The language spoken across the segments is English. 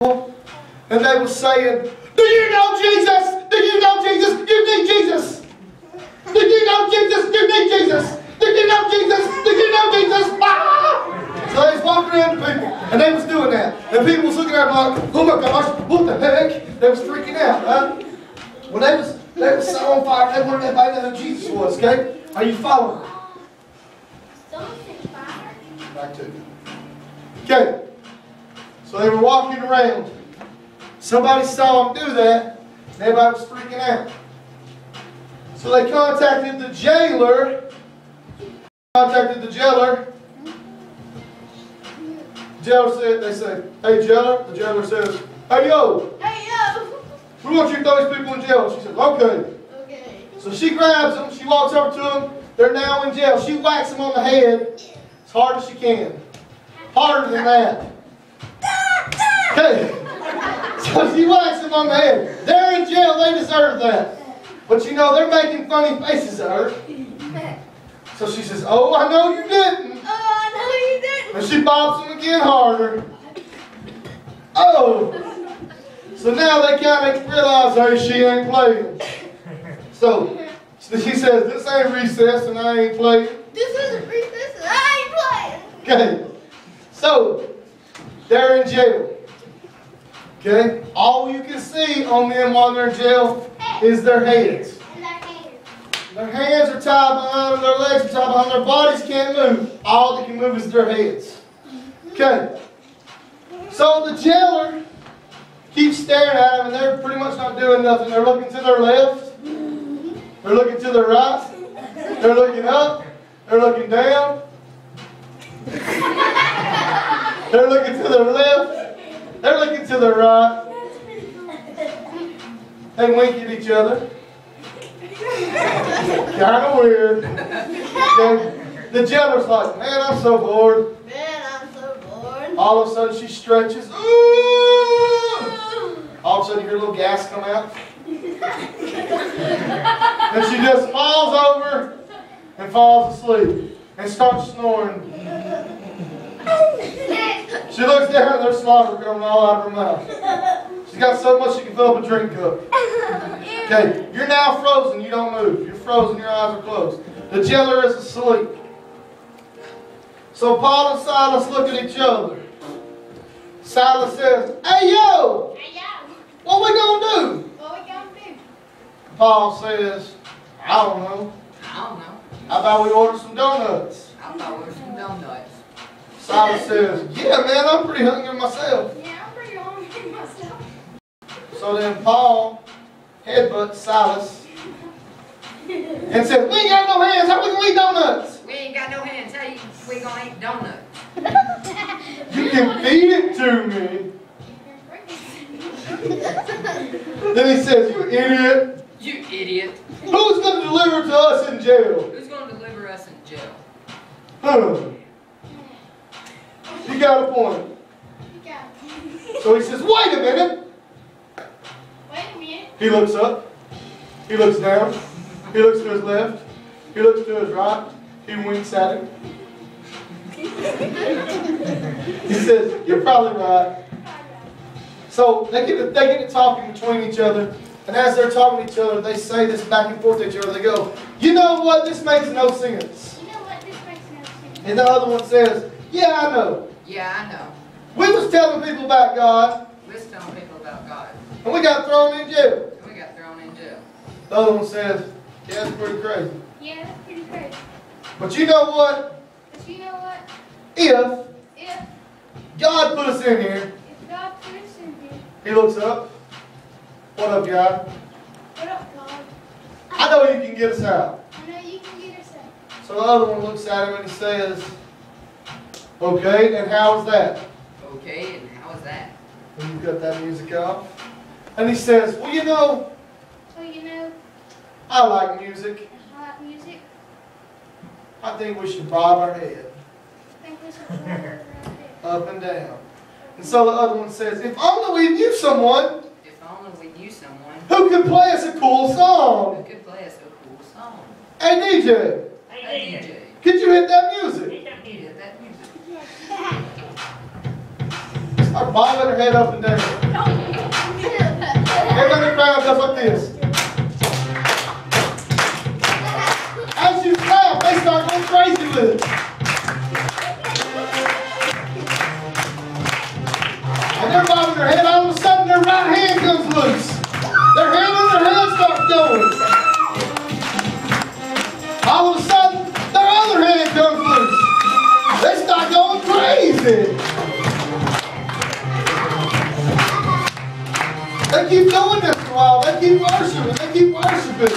and they were saying, "Do you know Jesus? Do you know Jesus? You need Jesus. Do you know Jesus? You need Jesus. Do you know Jesus? Do you know Jesus?" Ah! So they was walking around to people, and they was doing that. And people was looking at them like, "Oh my gosh, what the heck?" They was freaking out, right? Well, they was so on fire, they wanted everybody to know who Jesus was, okay? Are you following? Back to it. Okay. So they were walking around. Somebody saw them do that, and everybody was freaking out. So they contacted the jailer. The jailer said, they say, "Hey jailer." The jailer says, "Hey yo. Hey yo. We want you to throw these people in jail." She says, "Okay." Okay. So she grabs them, she walks over to them, they're now in jail. She whacks them on the head as hard as she can. Harder than that. Okay. So she whacks them on the head. They're in jail, they deserve that. But you know, they're making funny faces at her. So she says, "Oh, I know you didn't." Oh, I know you didn't. And she bops them again harder. Oh. So now they kind of realize, hey, she ain't playing. So she says, "This ain't recess and I ain't playing." This isn't recess and I ain't playing. Okay. So they're in jail. Okay. All you can see on them while they're in jail is their heads. And their hands. Their hands are tied behind them, their legs are tied behind them, their bodies can't move. All they can move is their heads. Okay. So the jailer keeps staring at them, and they're pretty much not doing nothing. They're looking to their left. They're looking to their right. They're looking up. They're looking down. They're looking to their left. They're looking to their right. They wink at each other. Kind of weird. The jailer's like, "Man, I'm so bored." Man, I'm so bored. All of a sudden she stretches. Ooh! All of a sudden you hear a little gas come out. And she just falls over and falls asleep and starts snoring. She looks down and there's slobber coming all out of her mouth. She's got so much she can fill up a drink cup. Okay, you're now frozen. You don't move. You're frozen. Your eyes are closed. The jailer is asleep. So Paul and Silas look at each other. Silas says, "Hey yo, Hey yo. what we gonna do?" What we gonna do? Paul says, "I don't know. I don't know. How about we order some donuts?" I thought we were some donuts. Silas says, "Yeah, man, I'm pretty hungry myself." Yeah, I'm pretty hungry myself. So then Paul headbutts Silas and says, "We ain't got no hands. How we gonna eat donuts?" We ain't got no hands. How we gonna eat donuts? "You can feed it to me." Then he says, "You idiot. You idiot. Who's going to deliver to us in jail?" Who's gonna deliver us in jail? Huh. You got a point. So he says, "Wait a minute." Wait a minute. He looks up. He looks down. He looks to his left. He looks to his right. He winks at him. He says, "You're probably right." So they get to talking between each other. And as they're talking to each other, they say this back and forth to each other. They go, "You know what? This makes no sense." You know what? This makes no sense. And the other one says, "Yeah, I know. Yeah, I know. We was telling people about God, We're just telling people about God. and we got thrown in jail." And we got thrown in jail. The other one says, "Yeah, that's pretty crazy. Yeah, that's pretty crazy. But you know what? But you know what? If If God put us in here," God put us in here, he looks up. "What up, God? what up, God? I know you can get us out." I know you can get us out. So the other one looks at him and he says, "Okay, and how's that?" Okay, and how is that? And you cut that music off. And he says, "Well, you know, So you know, I like music. I like music. I think we should bob our head I think this is right there. up and down." And so the other one says, "If only we knew someone If only we knew someone who could play us a cool who song. could play us a cool song. Hey, DJ, A DJ. could you hit that music?" Hit that music. are bobbing their head up and down. Everybody in the crowd does like this. As you clap, they start going crazy with it. And they're bobbing their head. All of a sudden, their right hand comes loose. Their hand and their head start going. All of a sudden, their other hand comes loose. They start going crazy. They keep doing this for a while. They keep worshiping. They keep worshiping.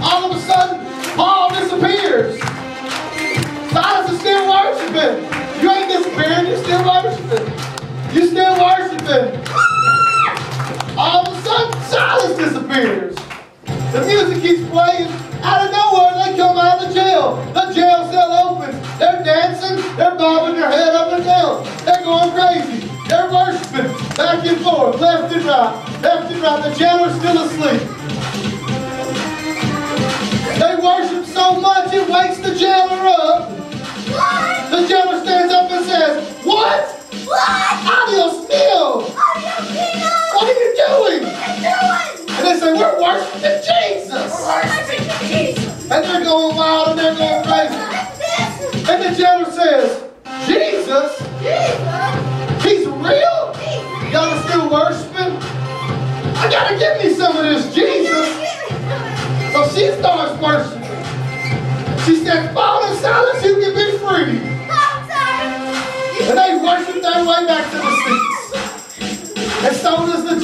All of a sudden, Paul disappears. Silas is still worshiping. You ain't disappearing. You're still worshiping. You're still worshiping. All of a sudden, Silas disappears. The music keeps playing. Out of nowhere, they come out of the jail. The jail cell opens. They're dancing. They're bobbing their head up and down. They're going crazy. They're worshiping back and forth, left and right, left and right. The jailer's still asleep. They worship so much it wakes the jailer up. What? The jailer stands up and says, "What? What? Adios mio! Adios, Nino! What are you doing?" What are you doing? And they say, "We're worshiping Jesus." Worshiping Jesus! And they're going wild and they're going crazy. What's this? And the jailer says, "Jesus? Jesus! He's real? Y'all are still worshiping? I gotta give me some of this Jesus." So she starts worshiping. She said, "Paul and Silas, you can be free." And they worship their way back to the seats. And so does the